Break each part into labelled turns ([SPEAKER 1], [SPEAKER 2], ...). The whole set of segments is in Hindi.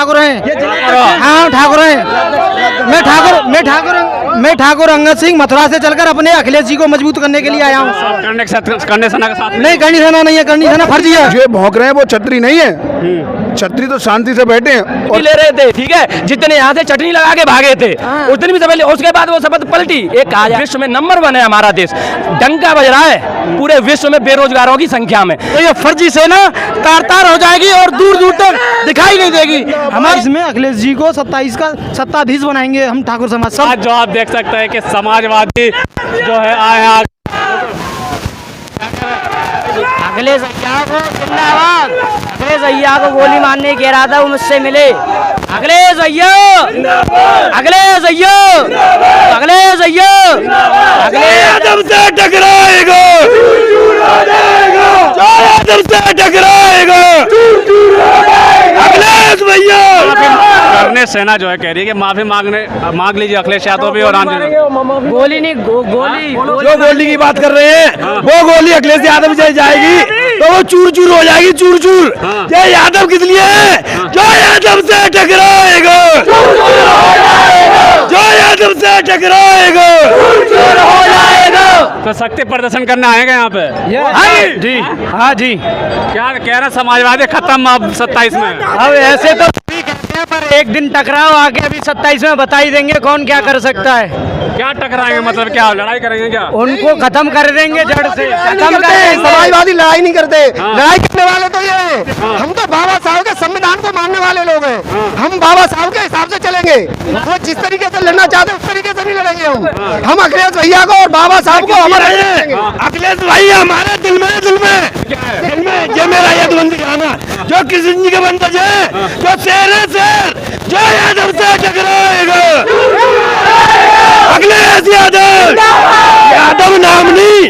[SPEAKER 1] ठाकुर हैं। हाँ ठाकुर हैं। मैं ठाकुर अंगद सिंह मथुरा से चलकर अपने अखिलेश जी को मजबूत करने के लिए आया हूँ।
[SPEAKER 2] करनी सेना के साथ
[SPEAKER 1] नहीं, करनी सेना नहीं है, करनी सेना फर्जी है।
[SPEAKER 3] जो भौंक रहे हैं वो छतरी नहीं है, छतरी तो शांति से बैठे हैं
[SPEAKER 4] और ले रहे थे। ठीक है, जितने यहाँ से चटनी लगा के भागे थे उतनी भी शपथ, उसके बाद वो शपथ पलटी। एक कहा जाए विश्व में नंबर 1 है हमारा देश, डंका बज रहा है पूरे विश्व में बेरोजगारों की संख्या में।
[SPEAKER 1] तो ये फर्जी सेना तार हो जाएगी और दूर दूर तक दिखाई नहीं देगी। हमारे इसमें अखिलेश जी को 27 का सत्ताधीश बनाएंगे हम ठाकुर समाज सब।
[SPEAKER 2] जो आप देख सकते हैं कि समाजवादी जो है आए
[SPEAKER 5] अखिलेश भैया को जिंदाबाद। अखिलेश भैया को गोली मारने कह रहा था, वो मुझसे मिले। अखिलेश भैया, अखिलेश भैया, अखिलेश भैया,
[SPEAKER 4] अखिलेश से टकराएगा, से टकराएगा अखिलेश भैया।
[SPEAKER 2] करने सेना जो है कह रही है कि माफी मांग लीजिए अखिलेश यादव भी और
[SPEAKER 5] गोली नहीं गोली
[SPEAKER 4] जो गोली की बात कर रहे हैं वो गोली अखिलेश यादव से जाएगी तो वो चूर चूर हो जाएगी, चूर चूर। ये यादव किस लिए है? जो यादव से टकराएगा, जो यादव से टकराएगा
[SPEAKER 2] तो शक्ति प्रदर्शन करने आएंगे यहाँ पे।
[SPEAKER 1] जी हाँ जी,
[SPEAKER 2] क्या कह रहे हैं समाजवादी खत्म अब 27 में?
[SPEAKER 1] अब ऐसे तो पर एक दिन टकराव आके अभी 27 में बता ही देंगे कौन क्या कर सकता है।
[SPEAKER 2] क्या टकराएंगे मतलब क्या लड़ाई करेंगे क्या?
[SPEAKER 1] उनको खत्म कर देंगे जड़ से, खत्म करेंगे।
[SPEAKER 3] समाजवादी लड़ाई नहीं करते, लड़ाई करने वाले तो ये हैं। हम तो बाबा साहब के संविधान को मानने वाले लोग हैं। हम बाबा साहब के हिसाब से चलेंगे, वो जिस तरीके से लड़ना चाहते हैं उस तरीके से नहीं लड़ेंगे हम अखिलेश भैया को और बाबा साहब को हमारे
[SPEAKER 4] अखिलेश भैया हमारे दिल में ये मेरा यादवंदी गाना जो किसी के बंदज है, जो शेर है शेर, जो यादव से टकराएगा अखिलेश यादव नाम नहीं,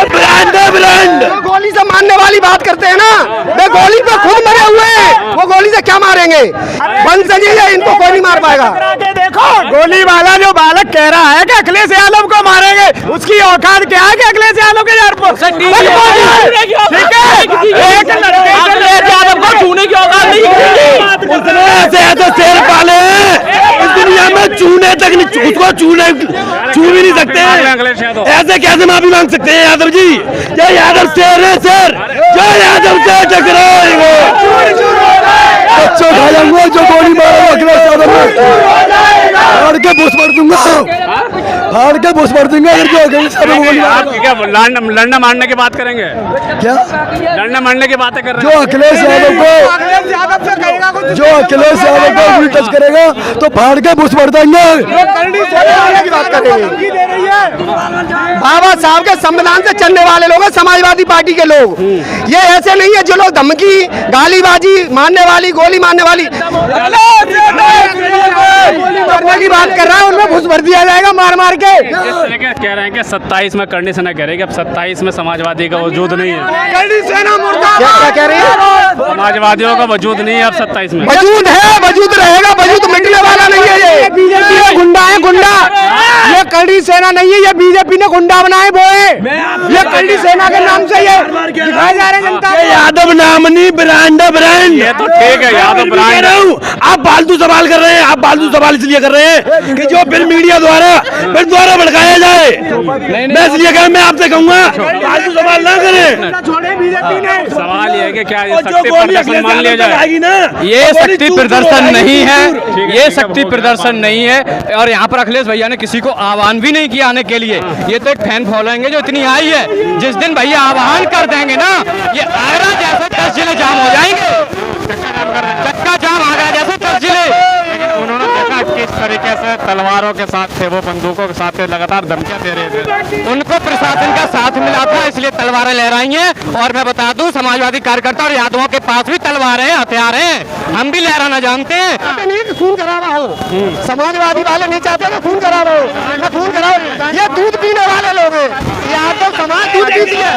[SPEAKER 4] ब्रांड है ब्रांड।
[SPEAKER 3] गोली से मारने वाली बात करते हैं ना, वे गोली पे खुद मरे हुए हैं, वो गोली से क्या मारेंगे? बंद सजिए, इनको कोई नहीं मार पाएगा।
[SPEAKER 1] देखो गोली वाला जो बालक कह रहा है कि अखिलेश यादव को मारेंगे, उसकी औकात क्या है कि अखिलेश यादव के यार ठीक है, एक लड़के अखिलेश यादव को छूने की औकात नहीं।
[SPEAKER 4] उसने ऐसे शेर पाले हैं इस दुनिया में, छूने तक नहीं, उसको छू भी नहीं सकते हैं। ऐसे कैसे माफी मांग सकते हैं यादव जी? ये यादव शेर है शेर, जो यादव से टकराएगा बच्चों खा जाऊंगा। जो गोली मारेगा अखिलेश यादव में फाड़ के बुश भर दूंगा, फाड़ के बुश भर दूंगा।
[SPEAKER 2] लड़ना मारने की बात करेंगे
[SPEAKER 3] क्या?
[SPEAKER 2] लड़ना मारने की बातें कर रहे
[SPEAKER 3] जो अखिलेश यादव को उंगली टच करेगा तो फाड़ के बुश भर देंगे। की बात करेंगे, बाबा साहब के संविधान से चलने वाले लोग हैं समाजवादी पार्टी के लोग। ये ऐसे नहीं है जो लोग धमकी गालीबाजी मारने वाली, गोली मारने वाली की बात कर रहा है, उनमें घुस भर दिया जाएगा मार मार के।
[SPEAKER 2] कह रहे हैं कि 27 में करनी सेना कह रही है कि अब 27 में समाजवादी का वजूद नहीं है।
[SPEAKER 3] करनी सेना मुर्दाबाद क्या कह रही है?
[SPEAKER 2] समाजवादियों का वजूद नहीं है अब 27 में।
[SPEAKER 3] वजूद है, वजूद रहेगा, वजूद मिटने वाला नहीं है। ये बीजेपी गुंडा है, गुंडा। ये करनी सेना नहीं है, ये बीजेपी ने गुंडा बनाए वो है। ये करनी सेना के नाम से ये दिखाए जा रहे हैं जनता को।
[SPEAKER 4] यादव नाम नहीं, ब्रांड है ब्रांड।
[SPEAKER 2] ये तो ठीक है, यादव ब्रांड है।
[SPEAKER 4] आप फालतू सवाल कर रहे हैं, आप फालतू सवाल इसलिए कर रहे हैं कि जो फिर मीडिया द्वारा भड़काया जाए। मैं इसलिए कह, मैं आपसे कहूँगा फालतू सवाल ना करें।
[SPEAKER 2] सवाल ये है कि क्या ये शक्ति प्रदर्शन मान लिया जाए?
[SPEAKER 6] ये शक्ति प्रदर्शन नहीं है, ये शक्ति प्रदर्शन नहीं है। और यहाँ पर अखिलेश भैया ने किसी को आह्वान भी नहीं किया आने के लिए। ये तो एक फैन फॉलोइंग है जो इतनी आई है। जिस दिन भैया आह्वान कर देंगे ना, ये आगरा जैसे 10 जिले जाम हो जाएंगे, चक्का जाम आगरा जैसे 10 जिले।
[SPEAKER 2] उन्होंने देखा किस तरीके से तलवारों के साथ थे, वो बंदूकों के साथ थे, लगातार धमकियां दे रहे थे।
[SPEAKER 6] उनको प्रशासन का साथ मिला था, इसलिए तलवारें लहराई हैं। और मैं बता दूं, समाजवादी कार्यकर्ता और यादवों के पास भी तलवारें हैं, हथियार हैं। हम भी लहराना जानते हैं।
[SPEAKER 3] खून करा रहा हो, समाजवादी वाले नहीं चाहते ना खून करा रहा हो, खून कराओ। ये दूध पीने वाले लोग हैं, यहाँ तो समाज दूध पीती है,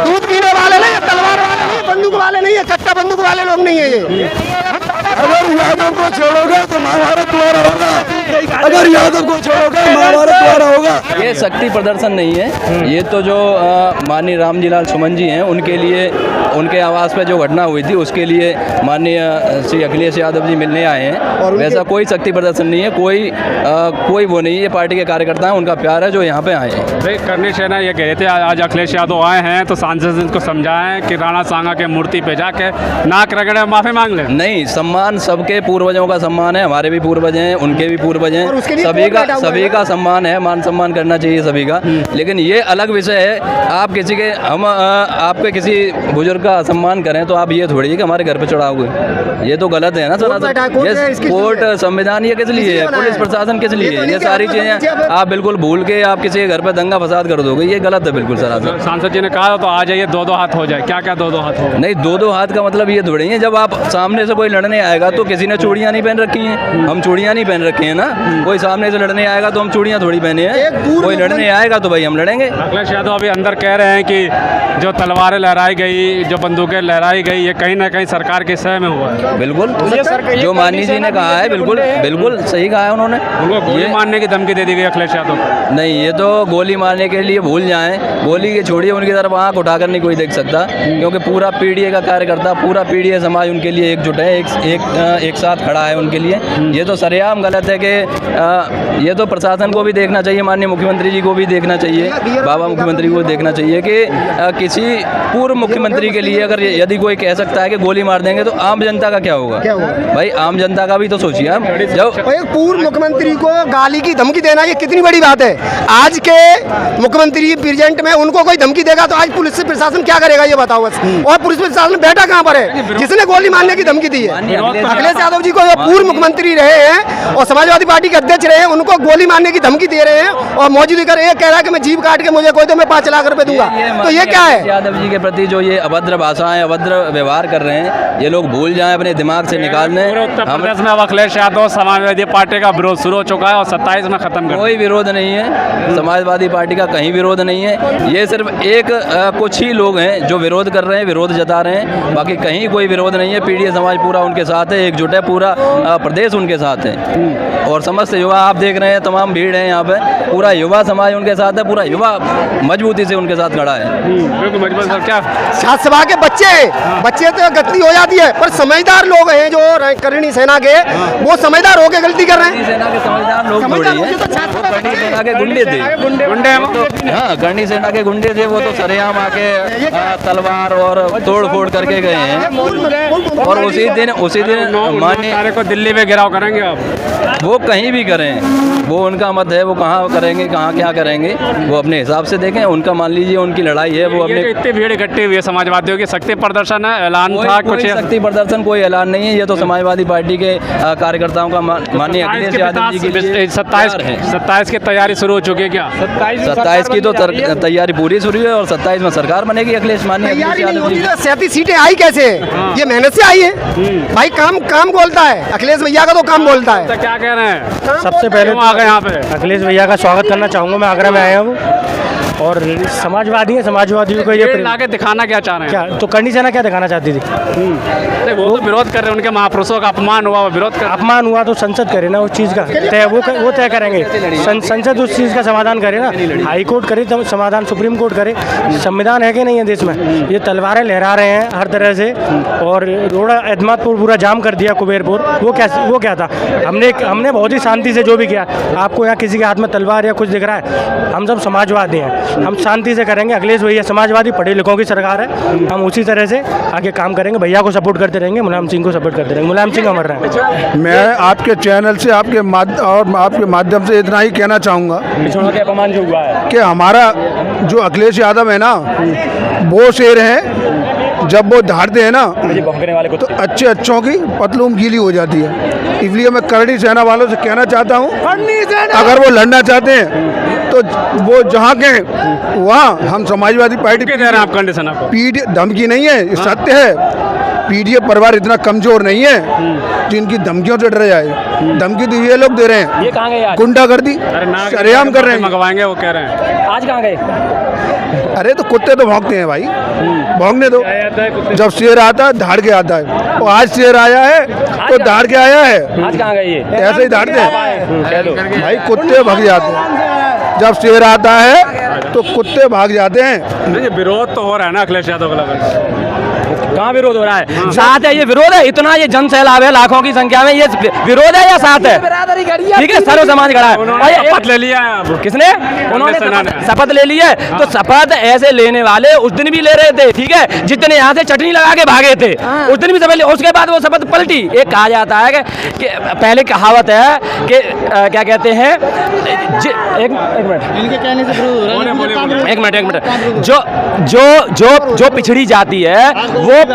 [SPEAKER 3] दूध पीने वाले नहीं, तलवार वाले नहीं, बंदूक वाले नहीं है, कट्टा बंदूक वाले लोग नहीं है ये। अगर यादव को छोड़ोगे तो महाभारत द्वारा होगा, अगर यादव को छोड़ोगे महाभारत द्वारा होगा।
[SPEAKER 7] ये शक्ति प्रदर्शन नहीं है, ये तो जो माननीय रामजी लाल सुमन जी हैं उनके लिए उनके आवास पे जो घटना हुई थी उसके लिए माननीय श्री अखिलेश यादव जी मिलने आए हैं। वैसा कोई शक्ति प्रदर्शन नहीं है, कोई वो नहीं है। पार्टी के कार्यकर्ता हैं, उनका प्यार है जो यहाँ पे आए हैं।
[SPEAKER 2] करनी सेना ये कहे थे आज अखिलेश यादव आए हैं तो सांसद को समझाएं कि राणा सांगा के मूर्ति पे जाके नाक रगड़े माफी मांग लें।
[SPEAKER 7] नहीं, सम्मान सबके पूर्वजों का सम्मान है, हमारे भी पूर्वज हैं, उनके भी पूर्वज हैं, सभी का सम्मान है, मान सम्मान करना चाहिए सभी का। लेकिन ये अलग विषय है, आप किसी के आपके किसी बुजुर्ग का सम्मान करें तो आप ये थोड़ी है कि हमारे घर पे चढ़ाओगे, ये तो गलत है ना सर। ये कोर्ट संविधान ये किस लिए है, पुलिस प्रशासन किस लिए है, ये सारी चीजें आप बिल्कुल भूल के आप किसी के घर पे दंगा फसाद कर दोगे, ये गलत है बिल्कुल सर।
[SPEAKER 2] सांसद जी ने कहा तो आ जाइए, दो हाथ हो जाए। क्या क्या दो हाथ हो?
[SPEAKER 7] नहीं, दो हाथ का मतलब ये थोड़ी है, जब आप सामने से कोई लड़ने आएगा तो किसी ने चूड़ियां नहीं पहन रखी हैं, हम चूड़ियां नहीं पहन रखे हैं ना। कोई सामने से लड़ने आएगा तो हम चूड़ियां थोड़ी पहने हैं, कोई लड़ने आएगा तो भाई हम लड़ेंगे।
[SPEAKER 2] अखिलेश यादव अभी अंदर कह रहे हैं कि जो तलवारें लहराई गई, जो बंदूकें लहराई गई, ये कहीं ना कहीं सरकार के सह में हुआ है।
[SPEAKER 7] बिल्कुल, जो माननीय जी ने कहा है बिल्कुल सही कहा है उन्होंने।
[SPEAKER 2] उनको गोली मारने की धमकी दे दी गई अखिलेश यादव।
[SPEAKER 7] नहीं, ये तो गोली मारने के लिए भूल जाएं, गोली के छोड़िए, उनकी तरफ आँख उठाकर नहीं कोई देख सकता, क्योंकि पूरा पीडीए का कार्यकर्ता, पूरा पीडीए समाज उनके लिए एकजुट है, एक साथ खड़ा है उनके लिए। ये तो सरेआम गलत है कि ये तो प्रशासन को भी देखना चाहिए, माननीय मुख्यमंत्री जी को भी देखना चाहिए, बाबा मुख्यमंत्री को देखना चाहिए कि किसी पूर्व मुख्यमंत्री के लिए अगर यदि कोई कह सकता है कि गोली मार देंगे तो आम जनता का क्या होगा? भाई आम जनता का भी तो सोचिए आप। जब
[SPEAKER 3] एक पूर्व मुख्यमंत्री को गाली की धमकी देना ये कितनी बड़ी बात है। आज के मुख्यमंत्री प्रेजेंट में उनको कोई धमकी देगा तो आज पुलिस प्रशासन क्या करेगा ये बताओ बस। और पुलिस प्रशासन बैठा कहाँ पर है जिसने गोली मारने की धमकी दी है? अखिलेश यादव जी को पूर्व मुख्यमंत्री रहे हैं और समाजवादी पार्टी के अध्यक्ष रहे हैं, उनको गोली मारने की धमकी दे रहे हैं और मौजूदगी कर कह रहा है कि मैं जीभ काट के मुझे कोई तो मैं 5 लाख रुपए दूंगा। तो ये क्या है?
[SPEAKER 7] यादव जी के प्रति जो ये अभद्र भाषाएं, अभद्र व्यवहार कर रहे हैं, ये लोग भूल जाएं, अपने दिमाग से निकाल दें।
[SPEAKER 2] उत्तर प्रदेश में अब अखिलेश यादव समाजवादी पार्टी का विरोध शुरू हो चुका है और 27 में खत्म कर।
[SPEAKER 7] कोई विरोध नहीं है, समाजवादी पार्टी का कहीं विरोध नहीं है। ये सिर्फ एक कुछ ही लोग हैं जो विरोध कर रहे हैं, विरोध जता रहे हैं, बाकी कहीं कोई विरोध नहीं है। पीडीए समाज पूरा उनके साथ है, एकजुट है, पूरा प्रदेश उनके साथ है और समस्त युवा आप देख रहे हैं, तमाम भीड़ है यहाँ पे, पूरा युवा समाज उनके साथ है, पूरा युवा मजबूती से उनके साथ खड़ा है।
[SPEAKER 2] बिल्कुल मजबूत सर। क्या
[SPEAKER 3] सभा के बच्चे तो गलती हो जाती है, पर समझदार लोग हैं जो करणी सेना के, वो समझदार होकर गलती कर रहे हैं।
[SPEAKER 7] सेना के समझदार लोग थोड़ी हैं, करणी सेना के गुंडे थे, हाँ करणी सेना के गुंडे थे, वो तो सरेआम आके तलवार और तोड़ फोड़ करके गए हैं। और उसी दिन माननीय
[SPEAKER 2] को दिल्ली में घेराव करेंगे आप?
[SPEAKER 7] वो कहीं भी करें, वो उनका मत है, वो कहाँ करेंगे, कहाँ क्या करेंगे, वो अपने हिसाब से देखें, उनका मान लीजिए उनकी लड़ाई है। वो अपने
[SPEAKER 2] इतनी भीड़ इकट्ठी हुई है समाजवादियों की, शक्ति प्रदर्शन है, ऐलान था कुछ?
[SPEAKER 7] शक्ति प्रदर्शन कोई ऐलान नहीं है, ये तो समाजवादी पार्टी के कार्यकर्ताओं का माननीय अखिलेश यादव जी के लिए
[SPEAKER 2] 27 की तैयारी शुरू हो चुकी है क्या?
[SPEAKER 7] 27 की तो तैयारी पूरी शुरू है और 27 में सरकार बनेगी अखिलेश माननीय अखिलेश यादव जी।
[SPEAKER 3] 37 सीटें आई कैसे? ये मेहनत से आई है भाई, काम बोलता है अखिलेश भैया का, तो काम बोलता है।
[SPEAKER 2] तो क्या कह रहे हैं?
[SPEAKER 8] सबसे पहले
[SPEAKER 2] आ गए यहाँ पे
[SPEAKER 8] अखिलेश भैया का स्वागत करना चाहूँगा। मैं आगरा में आया हूँ और समाजवादी है, समाजवादियों को ये
[SPEAKER 2] लाके दिखाना क्या चाह रहे हैं?
[SPEAKER 8] क्या तो करनी सेना क्या दिखाना चाहती थी?
[SPEAKER 2] वो तो विरोध कर रहे हैं, उनके महापुरुषों का अपमान हुआ, वो विरोध कर।
[SPEAKER 8] अपमान हुआ तो संसद करे ना उस चीज़ का तय, वो तय करेंगे। संसद उस चीज़ का समाधान करे ना, हाई कोर्ट करे तो समाधान, सुप्रीम कोर्ट करे। संविधान है कि नहीं है देश में? ये तलवारें लहरा रहे हैं हर तरह से और रोड़ा एतमादपुर पूरा जाम कर दिया, कुबेरपुर। वो क्या था? हमने बहुत ही शांति से जो भी किया। आपको यहाँ किसी के हाथ में तलवार या कुछ दिख रहा है? हम सब समाजवादी हैं, हम शांति से करेंगे। अखिलेश भैया समाजवादी पढ़े लिखों की सरकार है, हम उसी तरह से आगे काम करेंगे। भैया को सपोर्ट करते रहेंगे, मुलायम सिंह को सपोर्ट करते रहेंगे। मुलायम सिंह अमर रहे।
[SPEAKER 9] मैं आपके चैनल से आपके माध्यम से इतना ही कहना चाहूँगा
[SPEAKER 8] के अपमान जो हुआ है
[SPEAKER 9] कि हमारा जो अखिलेश यादव है ना, वो शेर है, जब वो धारते हैं ना
[SPEAKER 8] भौंकने वाले को
[SPEAKER 9] तो अच्छों की पतलून गीली हो जाती है। इसलिए मैं करणी सेना वालों से कहना चाहता हूँ, अगर वो लड़ना चाहते हैं तो वो जहाँ के वहाँ हम समाजवादी पार्टी
[SPEAKER 2] दे रहे हैं आप कंडीशन आपको?
[SPEAKER 9] पीडीए धमकी नहीं है, सत्य है। पीडीए परिवार इतना कमजोर नहीं है जिनकी धमकियों से डर जाए। धमकी तो ये लोग दे रहे हैं,
[SPEAKER 8] ये कहाँ गए आज?
[SPEAKER 9] गुंडागर्दी सरेआम कर रहे हैं।
[SPEAKER 2] मंगवाएंगे वो कह रहे हैं।
[SPEAKER 8] आज कहाँ गए?
[SPEAKER 9] अरे तो कुत्ते तो भौंकते हैं भाई, भौंकने दो। जब शेर आता है धाड़ के आता है, और आज शेर आया है तो धाड़ के आया है।
[SPEAKER 8] आज कहाँ गए? ये
[SPEAKER 9] ऐसे ही धाड़ते हैं भाई, कुत्ते भाग जाते हैं। जब शेर आता है तो कुत्ते भाग जाते हैं।
[SPEAKER 2] नहीं, विरोध तो हो रहा है ना अखिलेश यादव का?
[SPEAKER 5] कहाँ विरोध हो रहा है? साथ है, ये विरोध है? इतना ये जन सैलाब है लाखों की संख्या में, ये विरोध है या साथ है? ठीक है, सर्व समाज खड़ा है।
[SPEAKER 2] शपथ ले लिया है अब
[SPEAKER 5] किसने? उन्होंने शपथ ले ली है। तो शपथ ऐसे लेने वाले उस दिन भी ले रहे थे, ठीक है, जितने यहाँ से चटनी लगा के भागे थे उस दिन भी शपथ, उसके बाद वो शपथ पलटी। एक कहा जाता है कि पहले कहावत है कि क्या कहते हैं, एक मिनट, जो पिछड़ी जाति है, वो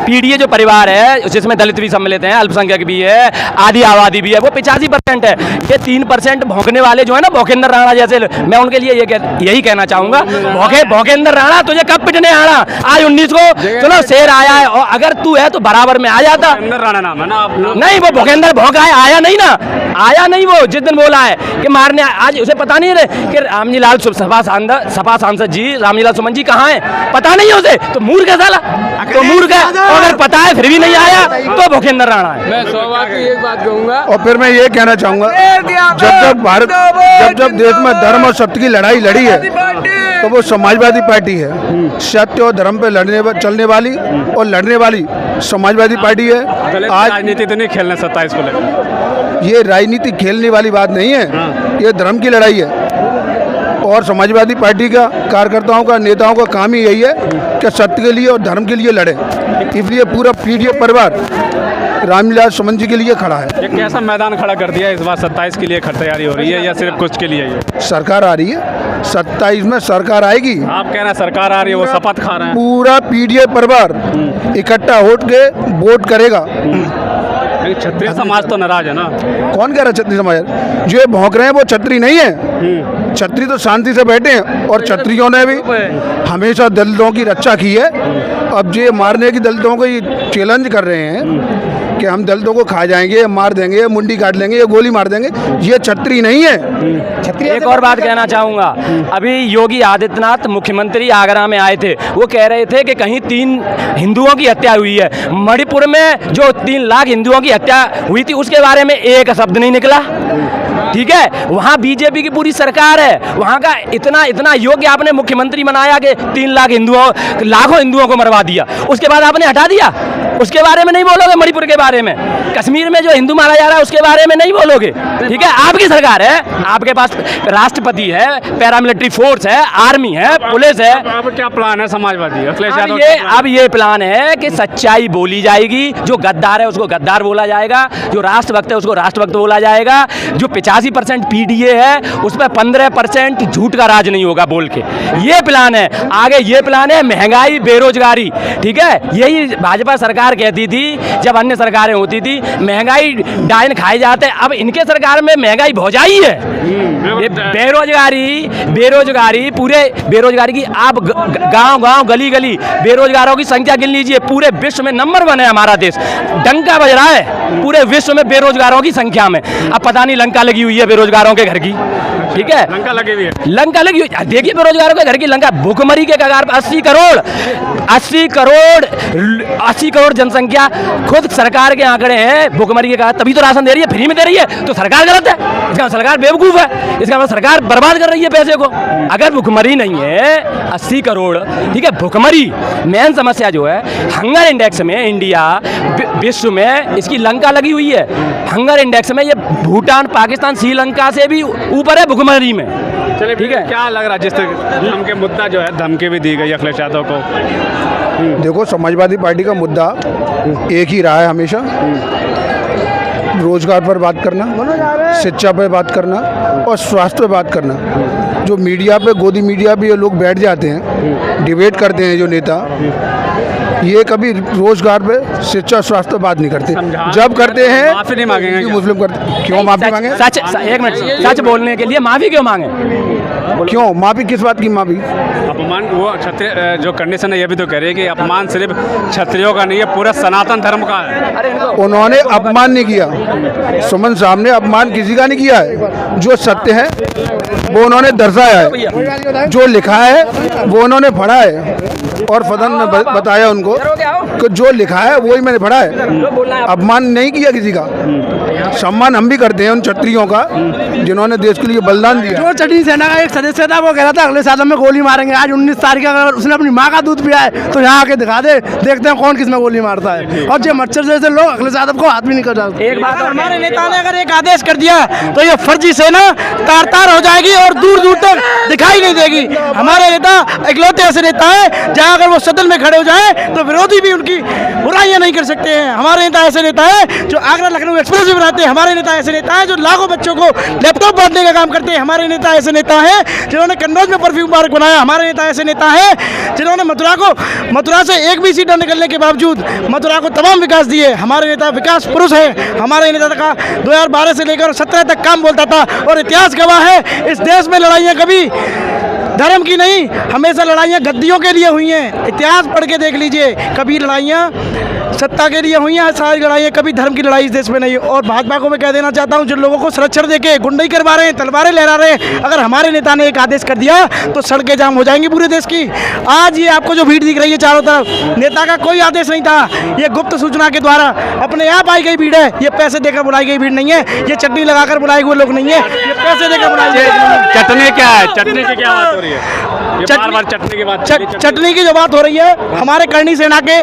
[SPEAKER 5] पीढ़ी जो परिवार है जिसमें दलित भी सम्मिलित हैं, अल्पसंख्यक भी है, आदि आबादी भी है, वो 85% है। ये 3% भौंकने वाले जो है ना, भौकेंद्र राणा जैसे, मैं उनके लिए यही कहना चाहूंगा, भौकेंद्र राणा तुझे कब पिटने आना? आज 19 को चलो शेर आया है, और अगर तू है तो बराबर में आ जाता।
[SPEAKER 2] राणा नाम है ना?
[SPEAKER 5] नहीं, वो भौकेंद्र भौंका है, आया नहीं ना, आया नहीं। वो जिस दिन बोला है कि मारने, आज उसे पता नहीं है कि रामजीलाल सपा सांसद जी रामजीलाल सुमन जी कहाँ हैं, पता नहीं है उसे, तो मूर्ख है साला, तो मूर्ख है। और अगर पता है फिर भी नहीं आया तो भूखेंद्र राणा है।
[SPEAKER 6] मैं सौभाग्य की एक बात कहूंगा,
[SPEAKER 9] और फिर मैं ये कहना चाहूंगा, जब भारत जब देश में धर्म और सत्य की लड़ाई लड़ी है तो वो समाजवादी पार्टी है। सत्य और धर्म पे चलने वाली और लड़ने वाली समाजवादी पार्टी है।
[SPEAKER 2] आज राजनीति तो नहीं खेलने 27 को लेकर,
[SPEAKER 9] ये राजनीति खेलने वाली बात नहीं है, ये धर्म की लड़ाई है। और समाजवादी पार्टी का कार्यकर्ताओं का, नेताओं का काम ही यही है कि सत्य के लिए और धर्म के लिए लड़े। इसलिए पूरा पीढ़ी परिवार रामजीलाल सुमन जी के लिए खड़ा है।
[SPEAKER 2] एक कैसा मैदान खड़ा कर दिया इस बार 27 के लिए तैयारी हो रही है या सिर्फ कुछ के लिए? ये
[SPEAKER 9] सरकार आ रही है, 27 में सरकार आएगी।
[SPEAKER 2] आप कह रहे हैं सरकार आ रही है, वो शपथ खा रहे हैं।
[SPEAKER 9] पूरा पीढ़ी परिवार इकट्ठा होट के वोट करेगा।
[SPEAKER 2] क्षत्रिय समाज तो नाराज है ना?
[SPEAKER 9] कौन कह रहा है क्षत्रिय समाज? जो ये भौंक रहे हैं वो क्षत्रिय नहीं है। क्षत्रिय तो शांति से बैठे हैं, और क्षत्रियों ने भी हमेशा दलितों की रक्षा की है। अब ये मारने की दलितों को ये चैलेंज कर रहे हैं कि हम दलितों को खा जाएंगे, मार देंगे, मुंडी काट लेंगे, गोली मार देंगे, ये क्षत्रिय नहीं है।
[SPEAKER 5] एक और बात कहना चाहूँगा, अभी योगी आदित्यनाथ मुख्यमंत्री आगरा में आए थे, वो कह रहे थे कि कहीं 3 हिंदुओं की हत्या हुई है। मणिपुर में जो 3 लाख हिंदुओं की हत्या हुई थी उसके बारे में एक शब्द नहीं निकला। ठीक है, वहाँ बीजेपी की पूरी सरकार है, वहाँ का इतना योग्य आपने मुख्यमंत्री बनाया कि 3 लाख लाखों हिंदुओं को मरवा दिया, उसके बाद आपने हटा दिया। उसके बारे में नहीं बोलोगे, मणिपुर के बारे में, कश्मीर में जो हिंदू मारा जा रहा है उसके बारे में नहीं बोलोगे। ठीक है, आपकी सरकार है, आपके पास राष्ट्रपति है, पैरामिलिट्री फोर्स है, आर्मी है, पुलिस है।
[SPEAKER 2] अब क्या प्लान है समाजवादी अखिलेश यादव?
[SPEAKER 5] अब ये प्लान है कि सच्चाई बोली जाएगी, जो गद्दार है उसको गद्दार बोला जाएगा, जो राष्ट्रभक्त है उसको राष्ट्रभक्त बोला जाएगा, जो 85% पीडीए है उस पर 15% झूठ का राज नहीं होगा बोल के। ये प्लान है। आगे ये प्लान है महंगाई, बेरोजगारी। ठीक है, यही भाजपा सरकार कहती थी जब अन्य सरकारें होती थी महंगाई डायन खाए जाते, अब इनके सरकार में महंगाई भौजाई है। ये बेरोजगारी पूरे बेरोजगारी की आप गांव गली बेरोजगारों की संख्या गिन लीजिए, पूरे विश्व में नंबर 1 है हमारा देश, डंका बज रहा है पूरे विश्व में बेरोजगारों की संख्या में। अब पता नहीं लंका लगी हुई है बेरोजगारों के घर की। ठीक है,
[SPEAKER 2] लंका लगी हुई है,
[SPEAKER 5] लंका लगी हुई। देखिए बेरोजगारों के घर की लंका, भूखमरी के कगार पर 80 करोड़ जनसंख्या, खुद सरकार के आंकड़े हैं भूखमरी के कगार, तभी तो राशन दे रही है, फ्री में दे रही है, तो सरकार गलत है, इसका सरकार बेवकूफ है, इसका मतलब सरकार बर्बाद कर रही है पैसे को। अगर भूखमरी नहीं है 80 करोड़, ठीक है, भूखमरी मेन समस्या जो है, हंगर इंडेक्स में इंडिया विश्व में इसकी लंका लगी हुई है। हंगर इंडेक्स में ये भूटान, पाकिस्तान, श्रीलंका से भी ऊपर है भूखमरी में।
[SPEAKER 2] चलिए ठीक है, क्या लग रहा है जिस धर्म के मुद्दा जो है, धमकी भी दी गई अखिलेश यादव को?
[SPEAKER 9] देखो, समाजवादी पार्टी का मुद्दा एक ही रहा है हमेशा, रोजगार पर बात करना, शिक्षा पर बात करना और स्वास्थ्य पर बात करना। जो मीडिया पे, गोदी मीडिया पे ये लोग बैठ जाते हैं, डिबेट करते हैं जो नेता, ये कभी रोजगार पे, शिक्षा, स्वास्थ्य पे बात नहीं करते। जब करते हैं
[SPEAKER 2] माफी नहीं मांगेंगे,
[SPEAKER 9] मुस्लिम करते, क्यों माफी मांगे?
[SPEAKER 5] एक मिनट, सच बोलने के लिए माफी क्यों मांगे?
[SPEAKER 9] क्यों माफी? किस बात की माफी?
[SPEAKER 2] अपमान, वो क्षत्रिय जो कंडीशन है ये भी तो कह रही है कि अपमान सिर्फ क्षत्रियों का नहीं है, पूरा सनातन धर्म का है।
[SPEAKER 9] उन्होंने अपमान नहीं किया, सुमन साहब ने अपमान किसी का नहीं किया है। जो सत्य है वो उन्होंने दर्शाया है, जो लिखा है वो उन्होंने पढ़ा है और सदन में बताया उनको। को कि जो लिखा है वही मैंने पढ़ा है। अपमान नहीं किया किसी का, सम्मान हम भी करते हैं उन क्षत्रियों का जिन्होंने देश के लिए बलिदान दिया।
[SPEAKER 1] जो चटनी सेना का एक सदस्य था वो कह रहा था अगले साल में गोली मारेंगे। आज 19 तारीख का अगर उसने अपनी माँ का दूध पिया है तो यहाँ आके दिखा दे, देखते हैं कौन किसमें गोली मारता है। और जो मच्छर जैसे लोग अगले साल को हाथ भी नहीं कर डालते। एक बात हमारे नेता ने अगर एक आदेश कर दिया तो ये फर्जी सेना तार तार हो जाएगी और दूर दूर तक दिखाई नहीं देगी। हमारे नेता इकलौते ऐसे नेता है जहाँ अगर वो सदन में खड़े हो जाए तो विरोधी भी उनकी बुराइयां नहीं कर सकते हैं। हमारे नेता ऐसे नेता है जो आगरा लखनऊ एक्सप्रेस भी बनाते हैं। हमारे नेता ऐसे नेता है जो लाखों बच्चों को लैपटॉप बांटने का काम करते हैं। हमारे नेता ऐसे नेता है जिन्होंने कन्नौज में परफ्यूम पार्क बनाया। हमारे नेता ऐसे नेता है जिन्होंने मथुरा से एक भी सीट न निकलने के बावजूद मथुरा को तमाम विकास दिए। हमारे नेता विकास पुरुष है। हमारे नेता का 2012 से लेकर 17 तक काम बोलता था और इतिहास गवाह है इस देश में लड़ाइयाँ कभी धर्म की नहीं, हमेशा लड़ाइयाँ गद्दियों के लिए हुई हैं। इतिहास पढ़ के देख लीजिए, कभी लड़ाइयाँ सत्ता के लिए हुई हैं, सारी लड़ाइयाँ कभी धर्म की लड़ाई इस देश में नहीं। और भाजपा को मैं कह देना चाहता हूँ जिन लोगों को संरक्षण देके गुंडई करवा रहे हैं, तलवारें लहरा रहे हैं, अगर हमारे नेता ने एक आदेश कर दिया तो सड़कें जाम हो जाएंगी पूरे देश की। आज ये आपको जो भीड़ दिख रही है चारों तरफ, नेता का कोई आदेश नहीं था, ये गुप्त सूचना के द्वारा अपने आप आई गई भीड़ है। ये पैसे देकर बुलाई गई भीड़ नहीं है, ये चटनी लगाकर बुलाए हुए लोग नहीं है, ये पैसे देकर बुलाए गए।
[SPEAKER 2] चटनी क्या है? चटनी की क्या बात हो रही है? बार चटनी की बात,
[SPEAKER 1] चटनी की जो बात हो रही है, हमारे करनी सेना के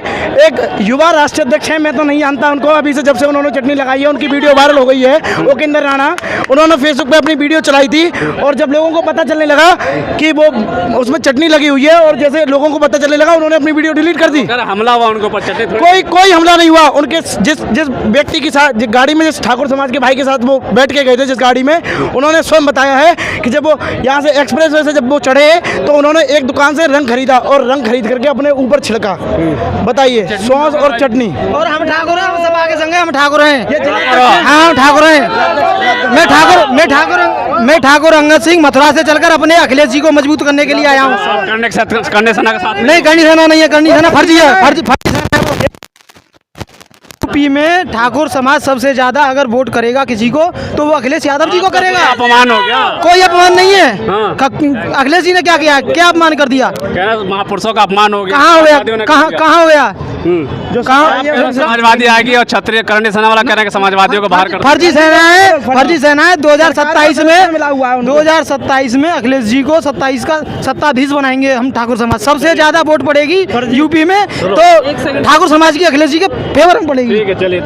[SPEAKER 1] एक युवा राष्ट्रीय अध्यक्ष हैं, मैं तो नहीं जानता उनको, अभी से जब से उन्होंने चटनी लगाई है उनकी वीडियो वायरल हो गई है। उपेंद्र राणा, उन्होंने फेसबुक पे अपनी वीडियो चलाई थी और जब लोगों को पता चलने लगा कि वो उसमें चटनी लगी हुई है और जैसे लोगों को पता चलने लगा उन्होंने अपनी वीडियो डिलीट कर दी।
[SPEAKER 2] हमला हुआ उनको पर चटनी
[SPEAKER 1] कोई हमला नहीं हुआ। उनके जिस व्यक्ति के साथ गाड़ी में, जिस ठाकुर समाज के भाई के साथ वो बैठ के गए थे जिस गाड़ी में, उन्होंने स्वयं बताया है कि जब वो यहाँ से एक्सप्रेस वे से जब वो चढ़े तो उन्होंने एक दुकान से रंग खरीदा और रंग खरीद करके अपने ऊपर छिड़का। बताइए, सॉस और चटनी। और हम ठाकुर हैं, हम सब आगे संग हैं, हम ठाकुर हैं। हाँ ठाकुर हैं। मैं ठाकुर अंगद सिंह मथुरा से चलकर अपने अखिलेश जी को मजबूत करने के लिए आया हूँ।
[SPEAKER 2] करनी सेना के साथ
[SPEAKER 1] नहीं, करनी सेना नहीं है, करनी सेना फर्जी है, फर्जी यूपी में ठाकुर समाज सबसे ज्यादा अगर वोट करेगा किसी को तो वो अखिलेश यादव जी को करेगा।
[SPEAKER 2] अपमान हो गया? कोई
[SPEAKER 1] अपमान नहीं है।
[SPEAKER 2] हाँ।
[SPEAKER 1] अखिलेश जी ने क्या किया, क्या अपमान कर दिया?
[SPEAKER 2] महापुरुषों का अपमान हो गया।
[SPEAKER 1] कहाँ हो गया, कहाँ हो गया?
[SPEAKER 2] जो समाजवादी आएगी और क्षत्रिय करनी सेना वाला करेंगे समाजवादियों को बाहर कर।
[SPEAKER 1] फर्जी सेना है। 2027 में अखिलेश जी को 27 का सत्ताधीश बनाएंगे हम ठाकुर समाज। सबसे ज्यादा वोट पड़ेगी यूपी में तो ठाकुर समाज की अखिलेश जी के फेवर में पड़ेगी।
[SPEAKER 2] ठीक है, चलिए।